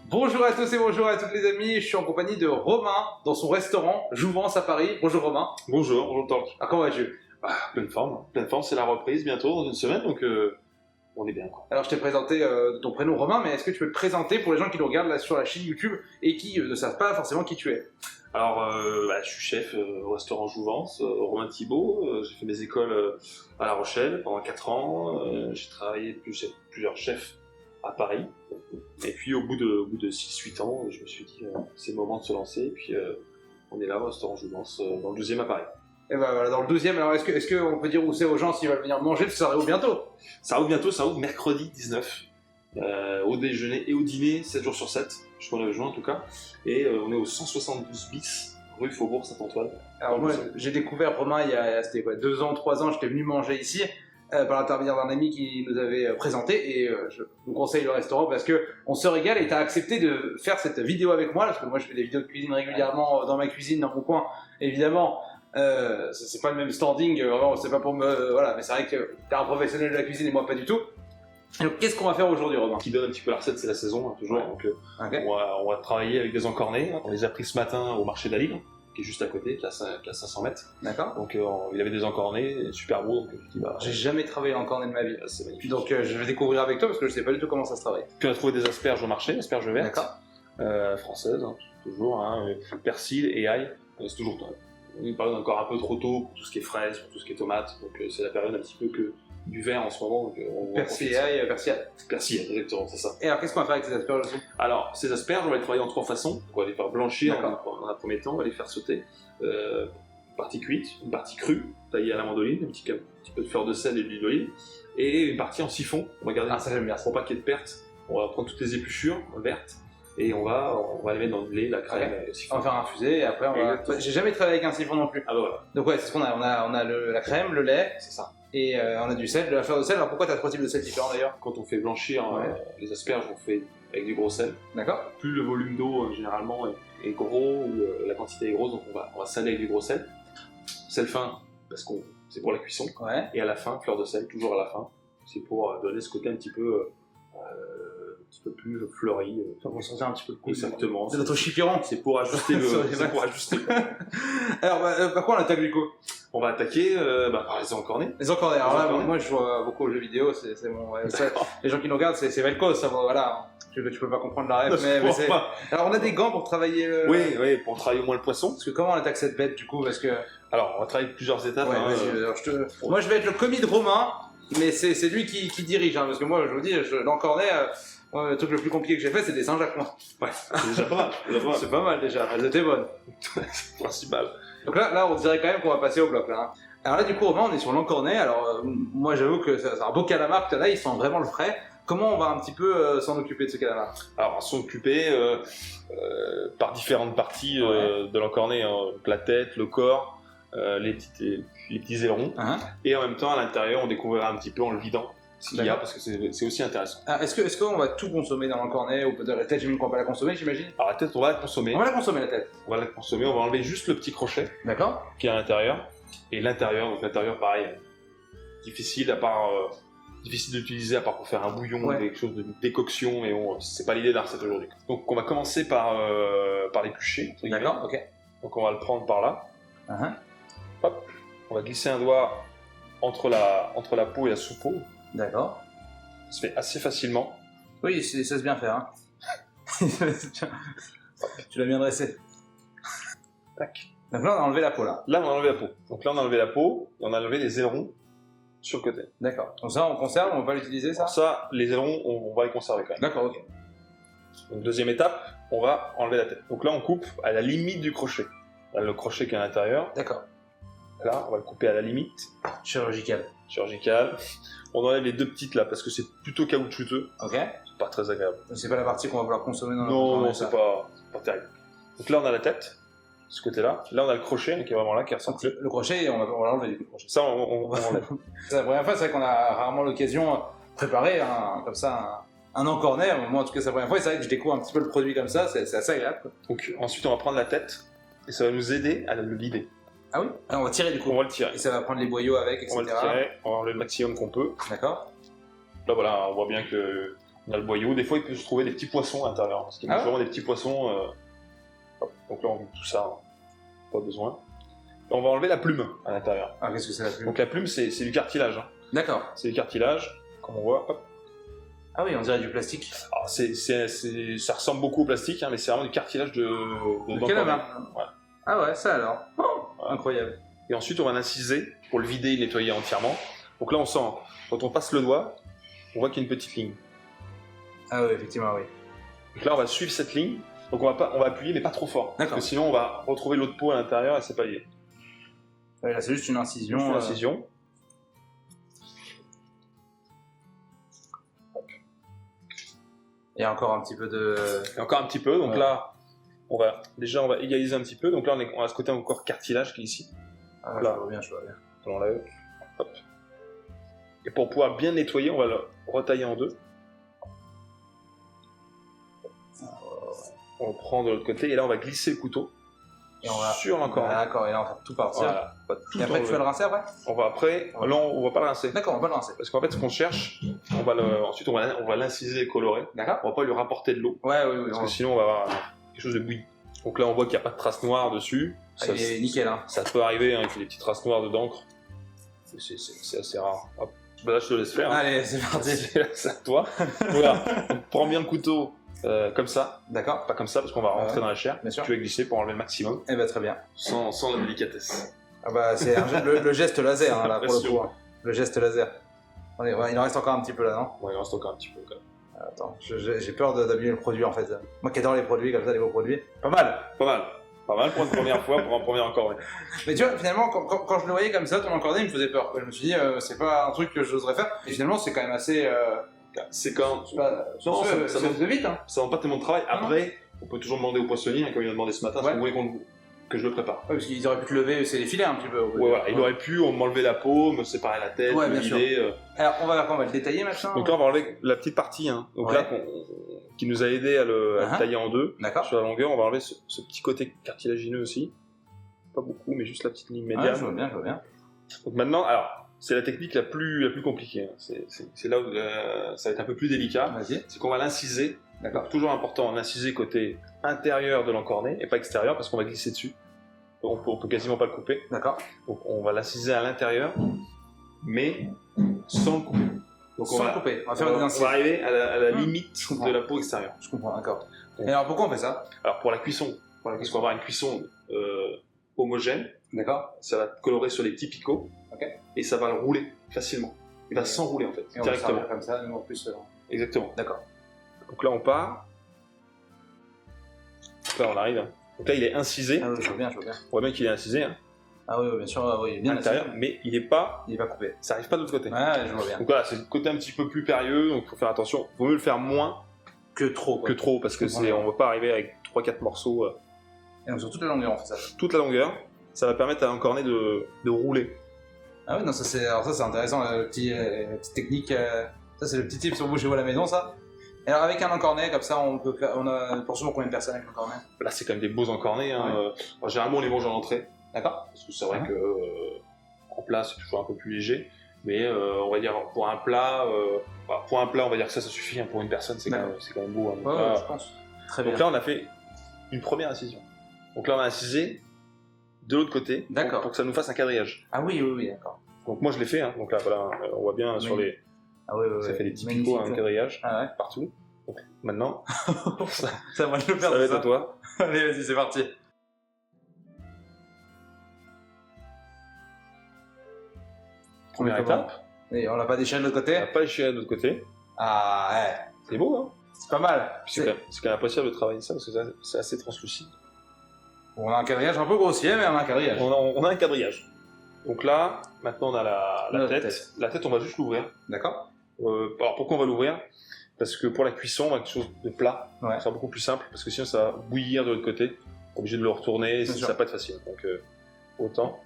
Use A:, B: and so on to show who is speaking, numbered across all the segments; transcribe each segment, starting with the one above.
A: Bonjour à tous et bonjour à toutes les amis, je suis en compagnie de Romain dans son restaurant Jouvence à Paris. Bonjour Romain.
B: Bonjour Tank.
A: Ah, comment vas-tu?
B: Pleine forme, c'est la reprise bientôt dans une semaine donc on est bien quoi.
A: Alors je t'ai présenté ton prénom Romain, mais est-ce que tu peux te présenter pour les gens qui nous regardent là sur la chaîne YouTube et qui ne savent pas forcément qui tu es?
B: Alors je suis chef au restaurant Jouvence, Romain Thibault, j'ai fait mes écoles à La Rochelle pendant 4 ans, j'ai travaillé chez plusieurs chefs à Paris et puis au bout de 6-8 ans je me suis dit c'est le moment de se lancer et puis on est là au restaurant Jouvence dans le 12e à Paris.
A: Et ben voilà, dans le 12e, alors est-ce qu'on peut dire où c'est aux gens s'ils veulent venir manger, parce que ça arrive bientôt?
B: Ça ouvre bientôt, ça ouvre mercredi 19, au déjeuner et au dîner 7 jours sur 7, je connais le joint en tout cas, et on est au 172 bis, rue Faubourg Saint-Antoine.
A: Alors moi j'ai découvert Romain il y a c'était quoi, 2 ans, 3 ans, j'étais venu manger ici, par l'intermédiaire d'un ami qui nous avait présenté, et je vous conseille le restaurant parce que on se régale, et tu as accepté de faire cette vidéo avec moi, parce que moi je fais des vidéos de cuisine régulièrement dans ma cuisine, dans mon coin, évidemment. C'est pas le même standing, vraiment, c'est pas pour me... voilà, mais c'est vrai que t'es un professionnel de la cuisine et moi pas du tout. Donc qu'est-ce qu'on va faire aujourd'hui, Romain?
B: Qui donne un petit peu la recette, c'est la saison, hein, toujours.
A: Ouais.
B: Donc,
A: Okay.
B: on va travailler avec des encornets. On les a pris ce matin au marché d'Aligre, qui est juste à côté, qui est à 500 mètres.
A: D'accord.
B: Donc il avait des encornets, super beaux. Donc je dis,
A: j'ai jamais travaillé en cornet de ma vie.
B: C'est magnifique.
A: Donc je vais découvrir avec toi parce que je sais pas du tout comment ça se travaille.
B: Puis on a trouvé des asperges au marché, asperges vertes.
A: D'accord.
B: Françaises, hein, toujours, hein, persil et ail. C'est toujours une période encore un peu trop tôt pour tout ce qui est fraises, pour tout ce qui est tomates. Donc c'est la période un petit peu que du vert en ce moment. Donc,
A: persil et ail, persil.
B: Persil, exactement, c'est ça.
A: Et alors qu'est-ce qu'on va faire avec ces asperges aussi?
B: Alors ces asperges, on va les travailler en 3 façons. On va les faire blanchir dans un premier temps, on va les faire sauter. Une partie cuite, une partie crue, taillée à la mandoline, un petit peu de fleur de sel et d'huile d'olive, et une partie en siphon. On va garder
A: ça j'aime bien.
B: Pour pas qu'il y ait de pertes. On va prendre toutes les épluchures vertes et on va les mettre dans le lait, la crème, le siphon.
A: On va faire infuser et après on va... J'ai jamais travaillé avec un siphon non plus.
B: Ah bah voilà.
A: Donc ouais, c'est ce qu'on a. On a la crème, le lait,
B: C'est ça.
A: Et on a du sel, de la fleur de sel. Alors pourquoi t'as 3 types de sel différents d'ailleurs?
B: Quand on fait blanchir les asperges, on fait avec du gros sel.
A: D'accord.
B: Plus le volume d'eau généralement est gros ou la quantité est grosse, donc on va saler avec du gros sel. Sel fin, parce que c'est pour la cuisson.
A: Ouais.
B: Et à la fin, fleur de sel, toujours à la fin. C'est pour donner ce côté un petit peu plus fleuri.
A: Ça va sortir un petit peu le coup.
B: Exactement.
A: C'est notre chipirant.
B: C'est pour ajuster le. C'est pour ajuster. Alors,
A: par quoi on attaque du coup?
B: On va attaquer par les encornets.
A: Les encornets. Alors là, moi je vois beaucoup aux jeux vidéo, c'est mon. Les gens qui nous regardent, c'est Vel'Koz, ça va, voilà. Tu peux pas comprendre la rêve, mais c'est. Alors on a des gants pour travailler.
B: Oui, pour travailler au moins le poisson.
A: Parce que comment on attaque cette bête du coup? Parce que.
B: Alors, on va travailler plusieurs étapes.
A: Ouais, moi je vais être le commis de Romain, mais c'est lui qui dirige, hein, parce que moi je vous dis, l'encornet. Le truc le plus compliqué que j'ai fait, c'est des Saint-Jacques.
B: Ouais, c'est déjà pas mal.
A: C'est pas mal déjà, elles étaient bonnes.
B: C'est principal.
A: Donc là, on dirait quand même qu'on va passer au bloc là. Hein. Alors là, du coup, Romain, on est sur l'encornet. Alors moi, j'avoue que c'est un beau calamar que t'as là, il sent vraiment le frais. Comment on va un petit peu s'en occuper de ce calamar?
B: Alors, on va s'en occuper par différentes parties de l'encornet. Hein. La tête, le corps, les petits ailerons. Et en même temps, à l'intérieur, on découvrira un petit peu en le vidant. Ce qu'il y a, parce que c'est aussi intéressant.
A: Est-ce qu'on va tout consommer dans l'encornet, ou peut-être la tête, j'imagine qu'on va pas la consommer, j'imagine?
B: Alors la tête, on va la consommer.
A: On va la consommer, la tête.
B: On va la consommer, on va enlever juste le petit crochet.
A: D'accord.
B: Qui est à l'intérieur. Et l'intérieur, donc l'intérieur, pareil, difficile d'utiliser à part pour faire un bouillon ou quelque chose de décoction, mais bon, c'est pas l'idée de la recette aujourd'hui. Donc on va commencer par l'éplucher.
A: D'accord, ok.
B: Donc on va le prendre par là. Hop. On va glisser un doigt entre la peau et la sous-peau. D'accord. Ça se fait assez facilement.
A: Oui, ça se bien faire. Hein. Tu l'as bien dressé.
B: Tac.
A: Donc là, on a enlevé la peau là.
B: Là, on a enlevé la peau. Donc là, on a enlevé la peau et on a enlevé les ailerons sur le côté.
A: D'accord. Donc ça, on conserve, on va pas l'utiliser ça?
B: Alors ça, les ailerons, on va les conserver quand même.
A: D'accord, ok.
B: Donc deuxième étape, on va enlever la tête. Donc là, on coupe à la limite du crochet. Là, le crochet qui est à l'intérieur.
A: D'accord.
B: Là, on va le couper à la limite.
A: Chirurgical.
B: On enlève les 2 petites là parce que c'est plutôt caoutchouteux.
A: Ok.
B: C'est pas très agréable.
A: C'est pas la partie qu'on va vouloir consommer dans
B: Non, c'est pas terrible. Donc là, on a la tête, ce côté-là. Là, on a le crochet qui est vraiment là, qui est ressorti.
A: Le crochet, on va l'enlever du coup.
B: Ça, on enlève.
A: C'est la première fois, c'est vrai qu'on a rarement l'occasion de préparer comme ça un encornet. Moi, en tout cas, c'est la première fois. Et c'est vrai que je découvre un petit peu le produit comme ça, c'est assez agréable. Quoi.
B: Donc ensuite, on va prendre la tête et ça va nous aider à le vider.
A: Ah oui? On va tirer du coup.
B: On va le tirer.
A: Et ça va prendre les boyaux avec, etc.
B: On va le tirer, on va enlever le maximum qu'on peut.
A: D'accord.
B: Là voilà, on voit bien que On a le boyau. Des fois, il peut se trouver des petits poissons à l'intérieur. Parce qu'il y a vraiment des petits poissons. Hop. Donc là, on vide tout ça. Hein. Pas besoin. Et on va enlever la plume à l'intérieur.
A: Ah, qu'est-ce que c'est la plume?
B: Donc la plume, c'est du cartilage. Hein.
A: D'accord.
B: C'est du cartilage, comme on voit. Hop.
A: Ah oui, on dirait du plastique.
B: Alors, ça ressemble beaucoup au plastique, hein, mais c'est vraiment du cartilage de
A: calamar.
B: Ouais.
A: Ah ouais, ça alors. Oh,
B: voilà.
A: Incroyable.
B: Et ensuite, on va l'inciser pour le vider et le nettoyer entièrement. Donc là, on sent, quand on passe le doigt, on voit qu'il y a une petite ligne.
A: Ah oui, effectivement, oui.
B: Donc là, on va suivre cette ligne. Donc on va appuyer, mais pas trop fort. Parce que sinon, on va retrouver l'autre peau à l'intérieur et c'est pas lié.
A: Ouais, là, c'est juste une incision.
B: Juste une incision.
A: Il y a encore un petit peu de...
B: Et encore un petit peu, donc là, on va égaliser un petit peu. Donc là, on a ce côté encore cartilage qui est ici.
A: Ah,
B: là.
A: Je vois bien.
B: On l'enlève. Hop. Et pour pouvoir bien nettoyer, on va le retailler en deux. On prend de l'autre côté et là, on va glisser le couteau
A: et on va...
B: sur l'encorné.
A: D'accord, et là, on va tout partir.
B: Voilà.
A: Et après, tu vas le rincer après?
B: On va après... Là, on va pas le rincer.
A: D'accord, on va le rincer.
B: Parce qu'en fait, ce qu'on cherche, ensuite, on va l'inciser et colorer.
A: D'accord.
B: On va pas lui rapporter de l'eau.
A: Ouais,
B: Parce que sinon, on va avoir quelque chose de bouilli. Donc là, on voit qu'il n'y a pas de traces noires dessus.
A: Ça, il est nickel, hein.
B: Ça peut arriver, hein, qu'il y ait des petites traces noires d'encre. C'est assez rare. Hop. Bah là, je te laisse faire.
A: Allez, c'est parti.
B: C'est à toi. Voilà. On prend bien le couteau comme ça.
A: D'accord.
B: Pas comme ça, parce qu'on va rentrer dans la chair.
A: Bien sûr.
B: Tu vas glisser pour enlever le maximum.
A: Eh ben, très bien.
B: Sans la délicatesse.
A: Ah bah, c'est le geste laser, hein, là, pour le
B: Pression.
A: coup. Hein. Le geste laser. Ouais, il en reste encore un petit peu là, non?
B: Ouais, il en reste encore un petit peu quand même.
A: Attends, j'ai peur d'abîmer le produit en fait. Moi qui adore les produits comme ça, les beaux produits. Pas mal.
B: Pas mal. Pas mal pour une première fois, pour un premier encorné.
A: Mais tu vois, finalement, quand je le voyais comme ça, ton encorné, il me faisait peur. Je me suis dit, c'est pas un truc que j'oserais faire. Et finalement, c'est quand même assez.
B: C'est quand.
A: Non, ça monte vite. Hein.
B: Ça demande pas tellement de travail. Après, on peut toujours demander au poissonnier, hein, comme il a demandé ce matin, si vous voulez que je le prépare.
A: Ouais, parce qu'ils auraient pu te lever, c'est les filets un petit peu.
B: Ouais, voilà. Il aurait pu m'enlever la peau, me séparer la tête,
A: ouais,
B: me
A: bien
B: vider.
A: sûr. Alors, on va le détailler maintenant.
B: Donc là, on va enlever la petite partie, hein. Donc là, qui nous a aidé à le tailler en deux.
A: D'accord.
B: Sur la longueur, on va enlever ce petit côté cartilagineux aussi. Pas beaucoup, mais juste la petite ligne médiane.
A: Ouais, je vois bien.
B: Donc maintenant, alors, c'est la technique la plus compliquée. Hein. C'est là où ça va être un peu plus délicat.
A: Vas-y.
B: C'est qu'on va l'inciser.
A: D'accord.
B: Toujours important, l'inciser côté intérieur de l'encorné et pas extérieur parce qu'on va glisser dessus. On peut quasiment pas le couper.
A: D'accord.
B: Donc on va l'inciser à l'intérieur, mais sans le couper. Donc
A: Sans le couper. On va faire des incisions.
B: On va arriver à la limite de la peau extérieure.
A: Je comprends, d'accord. Et alors pourquoi on fait ça?
B: Alors pour la cuisson, parce qu'on va avoir une cuisson homogène.
A: D'accord.
B: Ça va colorer sur les petits picots.
A: Okay.
B: Et ça va le rouler facilement. Il va s'enrouler en fait,
A: et
B: directement.
A: On va comme ça, nous en plus.
B: Exactement.
A: D'accord.
B: Donc là on part. Donc là on arrive. Donc là il est incisé.
A: Ah oui, je vois bien.
B: On voit bien qu'il est incisé. Hein.
A: Ah oui, bien sûr, il est bien
B: à l'intérieur, mais il est pas
A: coupé.
B: Ça arrive pas de l'autre côté.
A: Ouais, je vois bien.
B: Donc voilà, c'est le côté un petit peu plus périlleux, donc il faut faire attention. Il vaut mieux le faire moins
A: que trop.
B: Que trop, parce que on va pas arriver avec 3-4 morceaux.
A: Et donc sur toute la longueur on fait ça.
B: Toute la longueur, ça va permettre à l'encorné de rouler.
A: Ah oui, non, ça c'est intéressant, la petite technique. Ça c'est le petit tip sur vous chez vous à la maison, ça. Et alors avec un encorné, comme ça, on a pour souvent combien de personnes avec l'encorné?
B: Là c'est quand même des beaux encornés. Hein. Ouais. Généralement on les mange en entrée.
A: D'accord.
B: Parce que c'est vrai que en plat c'est toujours un peu plus léger. Mais on va dire pour un plat, on va dire que ça suffit. Hein, pour une personne, c'est quand même beau. Hein,
A: donc là, je pense. Très bien.
B: Donc là on a fait une première incision. Donc là on a incisé de l'autre côté pour que ça nous fasse un quadrillage.
A: Ah oui, d'accord.
B: Donc moi je l'ai fait, hein. Donc là voilà, on voit bien sur les... ça fait des petits picots, un quadrillage partout. Donc maintenant, ça
A: va le faire.
B: Ça va être à toi.
A: Allez, vas-y, c'est parti.
B: Première étape.
A: Et on l'a pas déchiré de l'autre côté?
B: On l'a pas déchiré de l'autre côté.
A: Ah ouais.
B: C'est beau, hein.
A: C'est pas mal.
B: C'est quand même appréciable de travailler ça parce que c'est assez translucide.
A: On a un quadrillage un peu grossier, mais on a un quadrillage.
B: On a un quadrillage. Donc là, maintenant on a la tête. La tête, on va juste l'ouvrir.
A: D'accord.
B: Alors pourquoi on va l'ouvrir? Parce que pour la cuisson, on va quelque chose de plat. Ça sera beaucoup plus simple parce que sinon ça va bouillir de l'autre côté. On est obligé de le retourner, ça va pas être facile. Donc autant.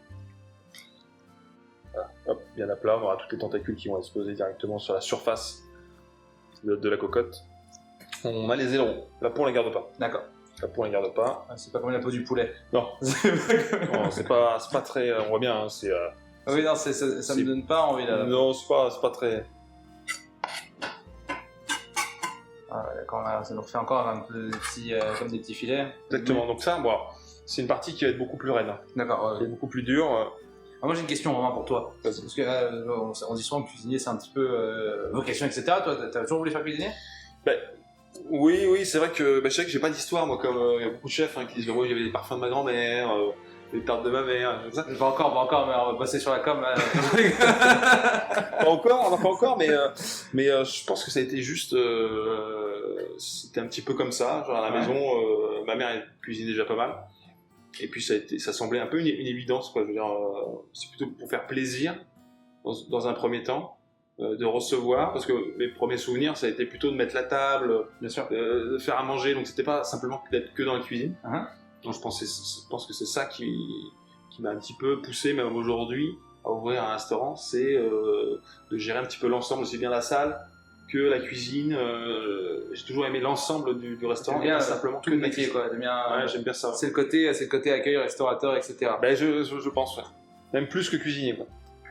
B: Voilà. Hop, bien à plat, on aura toutes les tentacules qui vont être posées directement sur la surface de la cocotte. On a les ailerons. La peau on les garde pas.
A: D'accord.
B: La peau on les garde pas.
A: C'est pas comme la peau du poulet.
B: Non. C'est pas très. On voit bien. Hein, c'est.
A: Oui, non, ça me donne pas envie là.
B: Non, c'est pas très.
A: Ah, ouais, d'accord, ça nous refait encore un peu des petits, comme des petits filets.
B: Exactement. Donc ça, bon, c'est une partie qui va être beaucoup plus raide,
A: D'accord.
B: qui est beaucoup plus dure.
A: Ah, moi j'ai une question vraiment pour toi.
B: Vas-y.
A: Parce que on dit souvent que cuisinier c'est un petit peu vocation, etc. Toi, t'as toujours voulu faire cuisiner?
B: Ben, oui, c'est vrai que je sais que j'ai pas d'histoire, moi, comme il y a beaucoup de chefs qui disent moi j'avais des parfums de ma grand-mère, les tartes de ma mère, comme ça.
A: Pas encore, mais on va passer sur la com.
B: Pas encore, mais je pense que ça a été juste, c'était un petit peu comme ça, genre à la maison, ma mère elle cuisine déjà pas mal, et puis ça semblait un peu une évidence, quoi. Je veux dire, c'est plutôt pour faire plaisir dans un premier temps. De recevoir, parce que mes premiers souvenirs ça a été plutôt de mettre la table,
A: Bien sûr.
B: de faire à manger, donc c'était pas simplement d'être que dans la cuisine.
A: Uh-huh.
B: Donc je pense que c'est ça qui m'a un petit peu poussé, même aujourd'hui, à ouvrir un restaurant, c'est de gérer un petit peu l'ensemble, aussi bien la salle que la cuisine. J'ai toujours aimé l'ensemble du restaurant,
A: bien,
B: pas simplement
A: tout le métier, quoi.
B: Ouais, j'aime bien ça.
A: C'est le côté accueil, restaurateur, etc.
B: Ben, je pense, ouais. Même plus que cuisinier, quoi.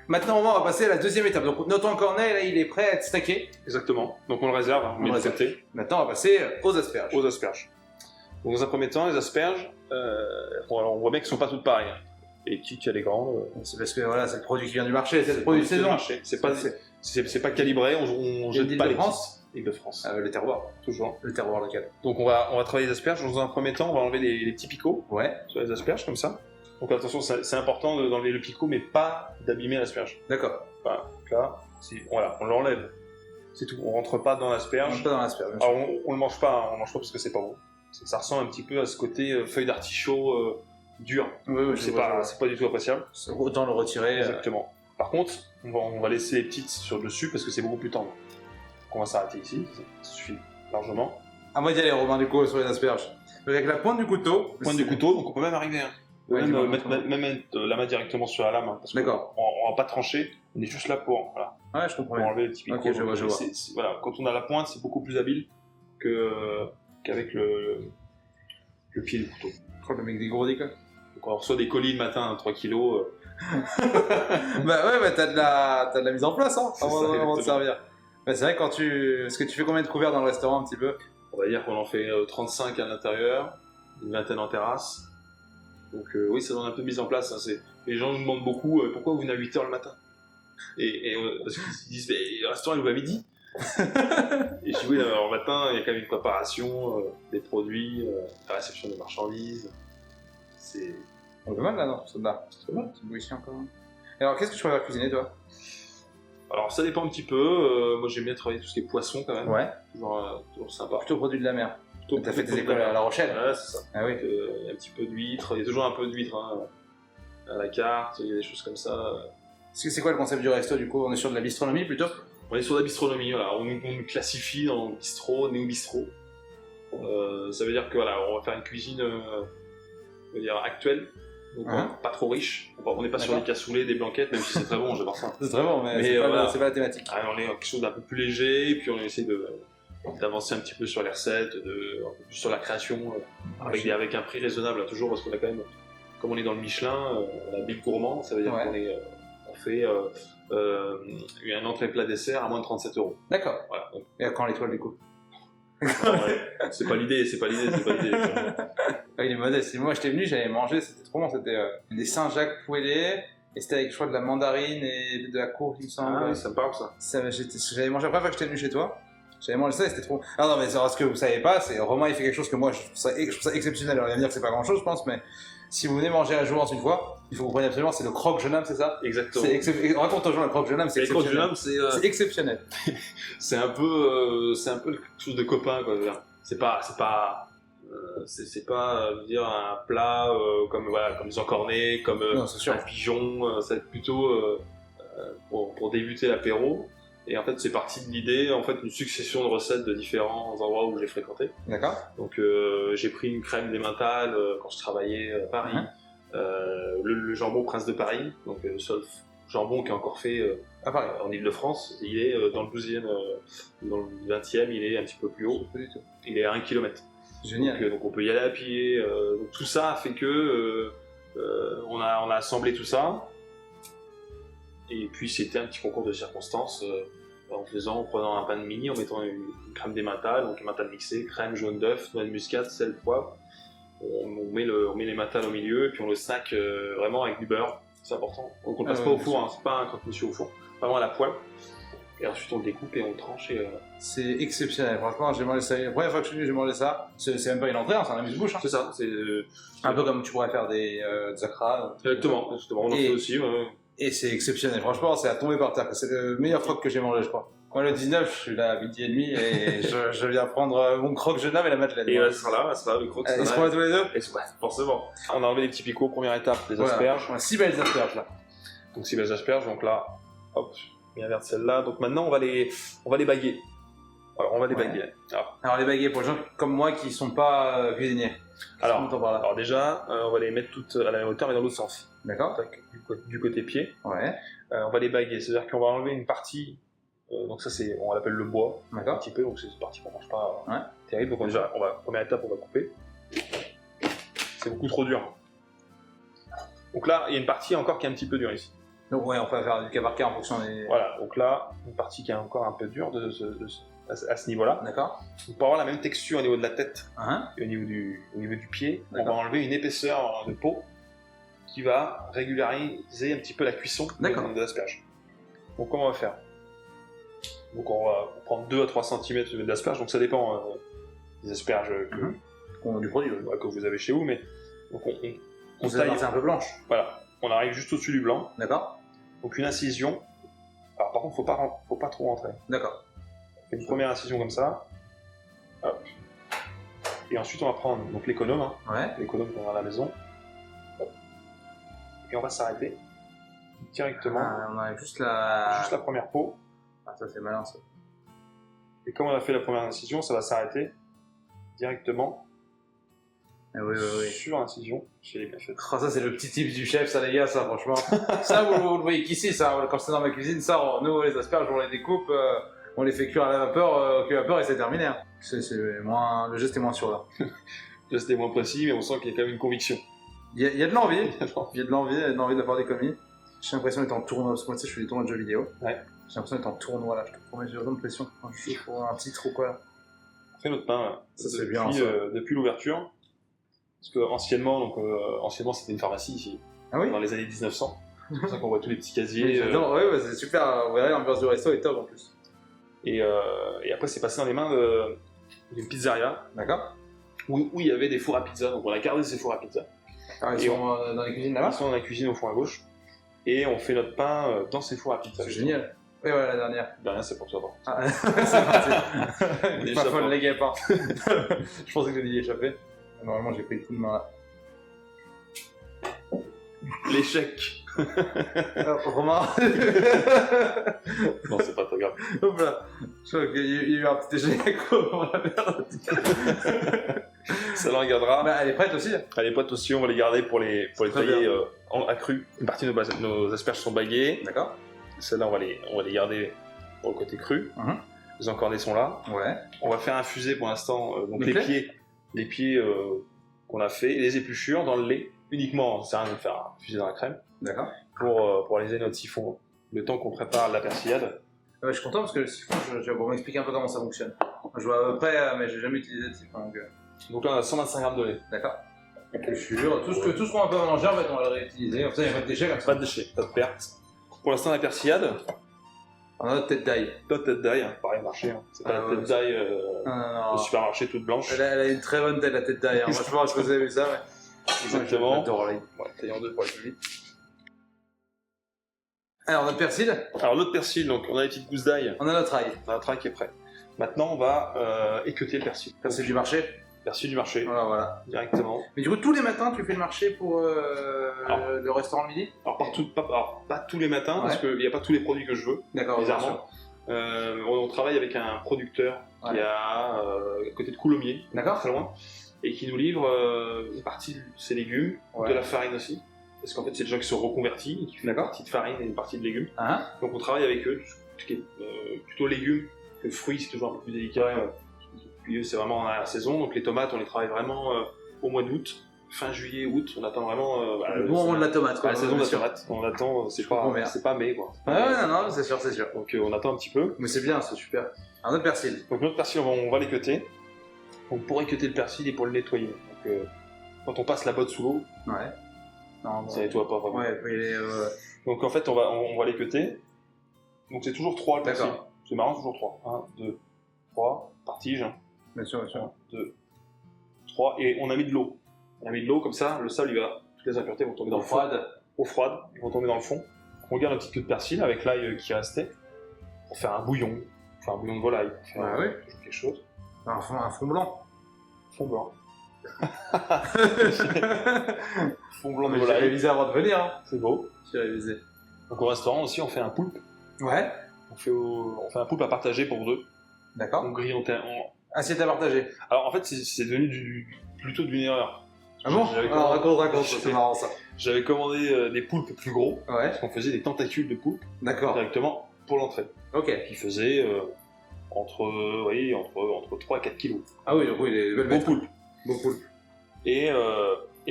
A: Maintenant, on va passer à la deuxième étape. Donc, notre cornet, là, il est prêt à être stacké.
B: Exactement. Donc on le réserve, on met de côté.
A: Maintenant, on va passer aux asperges.
B: Aux asperges. Donc dans un premier temps, les asperges, on voit bien qu'elles ne sont pas toutes pareilles. Les petites, il y a les grandes.
A: C'est parce que voilà, c'est le produit qui vient du marché, c'est le produit de saison.
B: C'est pas calibré, on jette pas les
A: France.
B: Île-de-France.
A: Le terroir.
B: Toujours.
A: Le terroir local.
B: Donc on va travailler les asperges. Dans un premier temps, on va enlever les petits picots sur les asperges, comme ça. Donc attention, c'est important d'enlever le picot, mais pas d'abîmer l'asperge.
A: D'accord.
B: Enfin, là, voilà, on l'enlève. C'est tout. On rentre pas dans l'asperge.
A: On rentre pas dans l'asperge.
B: Alors on le mange pas parce que c'est pas bon. Ça ressemble un petit peu à ce côté feuille d'artichaut dur.
A: Oui,
B: c'est pas du tout appréciable.
A: Autant le retirer.
B: Exactement. Par contre, on va laisser les petites sur le dessus parce que c'est beaucoup plus tendre. Donc on va s'arrêter ici, ça suffit largement.
A: À moi d'y aller, Romain, du coup, sur les asperges. Donc avec la pointe du couteau.
B: Donc on peut même arriver.
A: Ouais,
B: mettre la main directement sur la lame. Parce
A: D'accord.
B: On va pas trancher, on est juste là pour, voilà,
A: Ouais, je comprends.
B: pour enlever le petit picot.
A: Ok, je vois.
B: Voilà, quand on a la pointe, c'est beaucoup plus habile qu'avec le pied du couteau.
A: Oh, le mec des gros décols.
B: Donc on reçoit des colis le matin, 3 kilos.
A: Bah ouais, t'as de la mise en place, hein, avant de
B: exactement.
A: servir. Bah, c'est vrai que est-ce que tu fais combien de couverts dans le restaurant un petit peu?
B: On va dire qu'on en fait 35 à l'intérieur, une vingtaine en terrasse. Donc oui, ça donne un peu de mise en place. Hein. Les gens nous demandent beaucoup pourquoi vous venez à 8h le matin. Parce qu'ils disent le restaurant il ouvre à midi. Et je dis oui, le matin il y a quand même une préparation des produits, la réception des marchandises. C'est
A: pas mal là, non? C'est pas mal. C'est beau ici encore. Et alors, qu'est-ce que tu préfères cuisiner, toi?
B: Alors ça dépend un petit peu. Moi j'aime bien travailler tout ce qui est poisson quand même.
A: Ouais.
B: Toujours sympa.
A: Plutôt produit de la mer. T'as fait tes écoles à La Rochelle?
B: Ouais, c'est ça.
A: Ah oui.
B: Il y a un petit peu d'huîtres, il y a toujours un peu d'huîtres à la carte, il y a des choses comme ça.
A: C'est quoi le concept du resto du coup? On est sur de la bistronomie plutôt?
B: On est sur la bistronomie, voilà. On nous classifie en bistrot, néo-bistrot. Ça veut dire que voilà, on va faire une cuisine on va dire actuelle, donc pas trop riche. On n'est pas sur des cassoulets, des blanquettes, même si c'est très bon, j'adore ça.
A: C'est très bon, mais c'est pas la thématique.
B: On est quelque chose d'un peu plus léger, et puis on essaie d'avancer un petit peu sur les recettes, un peu plus sur la création, avec un prix raisonnable, toujours, parce qu'on a quand même, comme on est dans le Michelin, on a Big Gourmand, ça veut dire qu'on fait un entrée plat dessert à moins de 37 €.
A: D'accord.
B: Voilà. Donc,
A: et à quand l'étoile du coup?
B: c'est pas l'idée.
A: Il est modeste. Moi j'étais venu, j'avais mangé, c'était trop bon, c'était des Saint-Jacques poêlés, et c'était avec je crois de la mandarine et de la courge il me semble.
B: Ah oui, ça me parle ça.
A: J'avais mangé la première fois que j'étais venu chez toi. J'avais mangé ça et c'était trop. Ah non, mais ce que vous savez pas, c'est Romain il fait quelque chose que moi je trouve ça exceptionnel. Alors il va me dire que c'est pas grand chose, je pense, mais si vous venez manger à Jouance une fois, il faut que vous preniez absolument, c'est le croque jeune homme, c'est ça?
B: Exactement.
A: Raconte aux gens le croque jeune homme, c'est exceptionnel. C'est exceptionnel.
B: C'est un peu quelque chose de copain, quoi. C'est pas dire un plat comme les encornets, comme un pigeon. Ça va être plutôt pour débuter l'apéro. Et en fait, c'est parti de l'idée, en fait, une succession de recettes de différents endroits où j'ai fréquenté.
A: D'accord.
B: Donc, j'ai pris une crème d'emmental quand je travaillais à Paris, le jambon Prince de Paris, donc le seul jambon qui est encore fait
A: à Paris,
B: en Ile-de-France. Il est dans le 12e, dans le 20e, il est un petit peu plus haut. Il est à 1 km.
A: Génial.
B: Donc, on peut y aller à pied. Donc, tout ça a fait que on a assemblé tout ça. Et puis c'était un petit concours de circonstances. en prenant un pain de mie, en mettant une crème d'emmental, donc emmental mixé, crème, jaune d'œuf, noix de muscade, sel, poivre. On met les emmental au milieu et puis on le snack vraiment avec du beurre, c'est important. Donc on le passe pas au four, hein, c'est pas un croque-monsieur au four, vraiment à la poêle. Et ensuite on le découpe et on le tranche.
A: C'est exceptionnel, franchement, j'ai mangé ça. La première fois que j'ai mangé ça, c'est même pas une entrée, hein, c'est un amuse-bouche. Hein.
B: C'est ça, c'est
A: un peu comme tu pourrais faire des akra.
B: Exactement, on en fait aussi.
A: Et c'est exceptionnel, franchement, c'est à tomber par terre. C'est le meilleur croque que j'ai mangé, je crois. Moi, le 19, je suis là à midi et demi et je viens prendre mon croque jeune homme et la mettre là.
B: Et elle sera là, le croque.
A: Ils seront là tous les deux.
B: Et forcément. On a enlevé les petits picots, première étape, les asperges.
A: On a 6 belles asperges là.
B: Donc 6 belles asperges, donc là, hop, bien vers celle-là. Donc maintenant, on va les baguer. Alors, on va les baguer.
A: Alors, les baguer pour les gens comme moi qui sont pas cuisiniers.
B: Alors déjà, on va les mettre toutes à la même hauteur mais dans l'autre sens.
A: D'accord.
B: Du côté pied.
A: Ouais.
B: On va les baguer, c'est-à-dire qu'on va enlever une partie. Donc ça, on l'appelle le bois.
A: D'accord.
B: Un petit peu, donc c'est une partie qu'on mange pas terrible. Donc déjà, première étape, on va couper. C'est beaucoup trop dur. Donc là, il y a une partie encore qui est un petit peu dure ici.
A: Donc ouais, on peut faire du cas par cas en fonction des...
B: Voilà, donc là, une partie qui est encore un peu dure à ce niveau-là.
A: D'accord.
B: Donc pour avoir la même texture au niveau de la tête et au niveau du pied, on va enlever une épaisseur de peau qui va régulariser un petit peu la cuisson de l'asperge. Donc comment on va faire? Donc on va prendre 2 à 3 cm d'asperges, donc ça dépend des asperges
A: du produit
B: que vous avez chez vous, mais donc on
A: taille un peu blanche.
B: Voilà, on arrive juste au-dessus du blanc.
A: D'accord.
B: Donc une incision. Alors par contre, faut pas trop rentrer.
A: D'accord.
B: On fait une première incision comme ça. Hop. Et ensuite on va prendre donc l'économe, l'économe qu'on a à la maison. Hop. Et on va s'arrêter directement.
A: On arrive juste la
B: première peau.
A: Ah, ça c'est malin ça.
B: Et comme on a fait la première incision, ça va s'arrêter directement sur l'incision.
A: Oh, ça c'est le petit tip du chef, ça les gars, ça franchement. Ça vous le voyez qu'ici, ça, quand c'est dans ma cuisine, ça, nous les asperges, on les découpe, on les fait cuire à la vapeur et c'est terminé. Hein. Le geste est moins sûr là.
B: Le geste est moins précis, mais on sent qu'il y a quand même une conviction.
A: Il y a de l'envie, il y a de l'envie de la part des commis. J'ai l'impression d'être en tournoi, parce que moi tu sais, je fais des tournois de jeux vidéo. Ouais. J'ai l'impression d'être en tournoi là, je te promets, j'ai autant de pression quand je joue pour un titre ou quoi.
B: On fait notre pain
A: ça, c'est bien,
B: depuis l'ouverture. Parce que anciennement c'était une pharmacie ici.
A: Ah oui.
B: Dans les années 1900. C'est pour ça qu'on voit tous les petits casiers.
A: Ouais, c'est super, vous verrez, l'ambiance du resto est top en plus.
B: Et après c'est passé dans les mains d'une pizzeria.
A: D'accord.
B: Où il y avait des fours à pizza, donc on a gardé ces fours à pizza.
A: Ah, ils sont dans les cuisines là-bas.
B: Ils sont dans la cuisine au fond à gauche. Et on fait notre pain dans ces fours à pizza.
A: C'est génial. Oui, voilà, la dernière.
B: La dernière, c'est pour toi.
A: Ah, c'est parti. Pas folle, les guêpes. Je pensais que j'allais y échapper. Normalement, j'ai pris le coup de main là.
B: L'échec.
A: Romain.
B: Non, c'est pas très grave.
A: Hop là. Je crois qu'il y a eu un petit échec.
B: Ça la regardera.
A: Bah, elle est prête aussi.
B: Elle est prête aussi, on va les garder pour les tailler à cru. Une partie de nos asperges sont baguées.
A: D'accord.
B: Celles-là, on va les garder pour le côté cru. Les encornets sont là.
A: Ouais.
B: On va faire infuser pour l'instant donc les pieds qu'on a fait et les épluchures dans le lait. Uniquement, ça sert à rien de faire infuser dans la crème.
A: D'accord.
B: Pour réaliser notre siphon. Le temps qu'on prépare la persillade.
A: Je suis content parce que le siphon, je vais m'expliquer un peu comment ça fonctionne. Je vois à peu près, mais j'ai jamais utilisé de siphon.
B: Donc là, on a 125 grammes de lait.
A: D'accord. Épluchures, tout ce qu'on va pas manger, en fait, on va le réutiliser. Comme ça, il n'y a pas de déchets comme ça.
B: Pas de déchets, pas de perte. Pour l'instant, la persillade.
A: On a notre tête d'ail.
B: Notre tête d'ail, pareil marché. C'est pas la tête d'ail au supermarché toute blanche.
A: Elle a une très bonne tête, la tête d'ail. Moi, je sais pas si vous avez vu ça, mais.
B: Exactement.
A: J'adore l'ail. Taille en deux pour aller plus vite. Alors, notre persil.
B: Alors, notre persil, donc, on a les petites gousses d'ail.
A: On a notre ail.
B: On a notre ail qui est prêt. Maintenant, on va équeuter le persil.
A: Persil du marché.
B: Persil du marché.
A: Voilà.
B: Directement.
A: Mais du coup, tous les matins, tu fais le marché pour le restaurant le midi?
B: Alors, pas tous les matins, parce qu'il n'y a pas tous les produits que je veux.
A: D'accord,
B: bizarrement. On travaille avec un producteur qui est à côté de Coulommiers, très loin, et qui nous livre une partie de ses légumes, de la farine aussi. Parce qu'en fait, c'est des gens qui sont reconvertis, qui font une partie de farine et une partie de légumes. Donc on travaille avec eux, tout ce qui est plutôt légumes, que fruits, c'est toujours un peu plus délicat. Puis eux, c'est vraiment à la saison. Donc les tomates, on les travaille vraiment au mois d'août. fin juillet, août, on attend vraiment
A: Le bon moment de la tomate, quoi.
B: la saison de
A: bien
B: la
A: sûr.
B: tomate. On attend, c'est
A: comprends bien.
B: pas mai quoi.
A: Ouais, non, c'est sûr.
B: Donc on attend un petit peu.
A: Mais c'est bien, c'est super. Un autre persil.
B: Donc notre persil, on va l'équeuter. Donc pour équeuter le persil et pour le nettoyer. Donc quand on passe la botte sous l'eau,
A: Ouais. Non,
B: ça nettoie pas vraiment.
A: Ouais, il est.
B: Donc en fait, on va l'équeuter. Donc c'est toujours 3 le persil.
A: D'accord.
B: C'est marrant, toujours 3. 1, 2, 3, par tige.
A: Bien sûr.
B: 1, 2, 3. Et on a mis de l'eau. On a mis de l'eau comme ça, le sable, toutes les impuretés vont tomber dans le fond. Eau froide, ils vont tomber dans le fond. On garde un petit peu de persil avec l'ail qui restait pour faire un bouillon. Enfin, un bouillon de volaille. Pour faire toujours quelque chose.
A: Un fond blanc.
B: Fond blanc. Fond blanc de
A: J'ai
B: volaille.
A: révisé avant de venir. Hein.
B: C'est beau.
A: J'ai révisé.
B: Donc au restaurant aussi, on fait un poulpe.
A: Ouais.
B: On fait un poulpe à partager pour 2.
A: D'accord.
B: On grille en
A: Assiette à partager.
B: Alors en fait, c'est devenu plutôt d'une erreur.
A: Ah bon? Alors raconte, c'est marrant ça.
B: J'avais commandé des poulpes plus gros,
A: Ouais.
B: parce qu'on faisait des tentacules de poulpe
A: D'accord.
B: directement pour l'entrée.
A: Ok.
B: Qui faisaient entre 3 et 4 kilos.
A: Ah oui, donc oui, les belles
B: Beau
A: bêtes.
B: poulpe.
A: Beau poulpe.
B: Et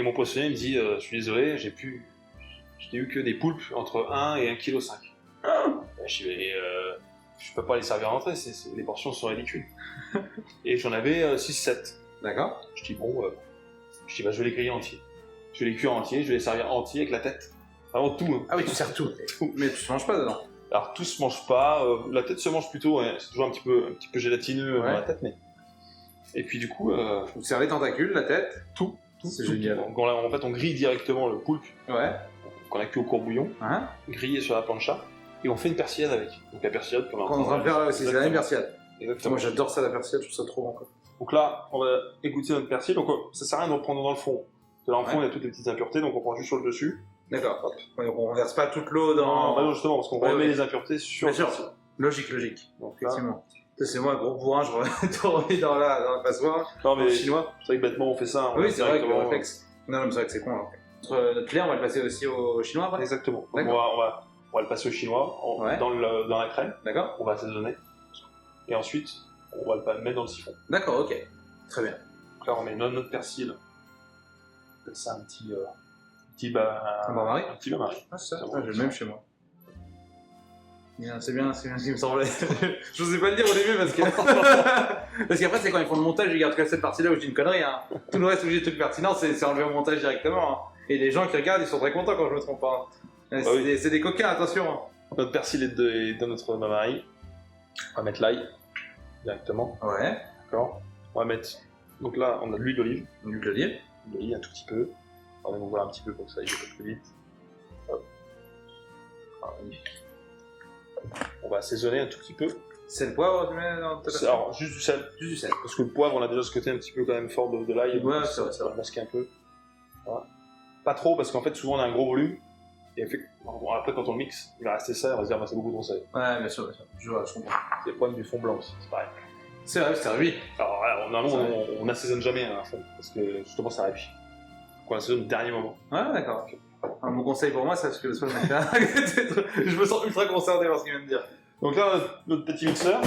B: mon poissonnier me dit je suis désolé, je n'ai eu que des poulpes entre 1 et 1,5 kg. Je dis je peux pas les servir à l'entrée, les portions sont ridicules. Et j'en avais 6-7.
A: D'accord.
B: Je dis je vais les griller entiers. Je vais les cuire entiers, je vais les servir entiers avec la tête. Vraiment tout. Hein.
A: Ah oui, tu sers tout. Mais tu ne manges pas dedans.
B: Alors tout se mange pas, la tête se mange plutôt, hein. C'est toujours un petit peu gélatineux dans la tête, mais. Et puis du coup.
A: Tu sers les tentacules, la tête.
B: Tout.
A: C'est génial.
B: Donc, en fait, on grille directement le poulpe
A: Ouais.
B: qu'on a cuit au courbouillon, grillé sur la plancha, et on fait une persillade avec. Donc la persillade, comme
A: Quand on est en train de faire, c'est la même persillade.
B: Exactement.
A: Moi j'adore ça, la persillade, je trouve ça trop bon. Quoi.
B: Donc là, on va égoutter notre persil, donc ça sert à rien de le prendre dans le fond. Parce que là, en fond, il y a toutes les petites impuretés, donc on prend juste sur le dessus.
A: D'accord. Hop. Ouais, donc on verse pas toute l'eau dans.
B: Non, justement, parce qu'on remet les impuretés sur
A: Bien
B: le
A: sûr.
B: persil.
A: Logique.
B: Donc là.
A: Effectivement. C'est moi, gros bourrin, je remets dans la passoire.
B: Non, mais
A: Chinois.
B: c'est vrai que bêtement, on fait ça.
A: Oui, c'est vrai que le
B: directement,
A: réflexe. Non, mais c'est vrai que c'est con. Alors. Notre lait, on va le passer aussi au chinois après.
B: Exactement. Donc
A: D'accord.
B: on va le passer au chinois dans la crème.
A: D'accord.
B: On va assaisonner. Et ensuite, on va le mettre dans le siphon.
A: D'accord, ok. Très bien.
B: Donc là, on met notre persil. On appelle ça un petit
A: bain-marie.
B: Un petit bain-marie.
A: Ah, c'est ça. J'ai le même chez moi. C'est bien ce qui me semblait. Je n'osais pas le dire au début parce que. Parce qu'après, c'est quand ils font le montage, ils gardent que cette partie-là où je dis une connerie. Hein. Tout le reste où j'ai des trucs pertinents, c'est enlevé au montage directement. Hein. Et les gens qui regardent, ils sont très contents quand je me trompe pas. Hein. C'est des coquins, attention. Hein.
B: Notre persil est dans notre bain-marie. On va mettre l'ail directement.
A: Ouais.
B: D'accord. On va mettre. Donc là, on a de l'huile d'olive.
A: L'huile d'olive.
B: L'huile d'olive un tout petit peu. On va même voir un petit peu comme ça, il va pas plus vite. Hop. Ah, magnifique. On va assaisonner un tout petit peu.
A: Sel, poivre, tu mets dans ta
B: Alors, juste du sel.
A: Juste du sel.
B: Parce que le poivre, on a déjà ce côté un petit peu quand même fort de l'ail.
A: Ouais, c'est vrai,
B: ça va masquer un peu. Voilà. Pas trop, parce qu'en fait, souvent on a un gros volume. Et après, quand on le mixe, il va rester ça, on va se dire, c'est beaucoup trop salé.
A: Ouais, bien sûr. Je comprends.
B: C'est le problème du fond blanc aussi, c'est pareil.
A: C'est vrai, c'est oui.
B: Alors, on n'assaisonne jamais un fond, parce que justement, ça répit. Donc, on assaisonne au dernier moment.
A: Ouais, d'accord. Un bon conseil pour moi, c'est parce que le soir, je me sens ultra concerné par ce qu'il vient de dire.
B: Donc là, notre petit mixeur.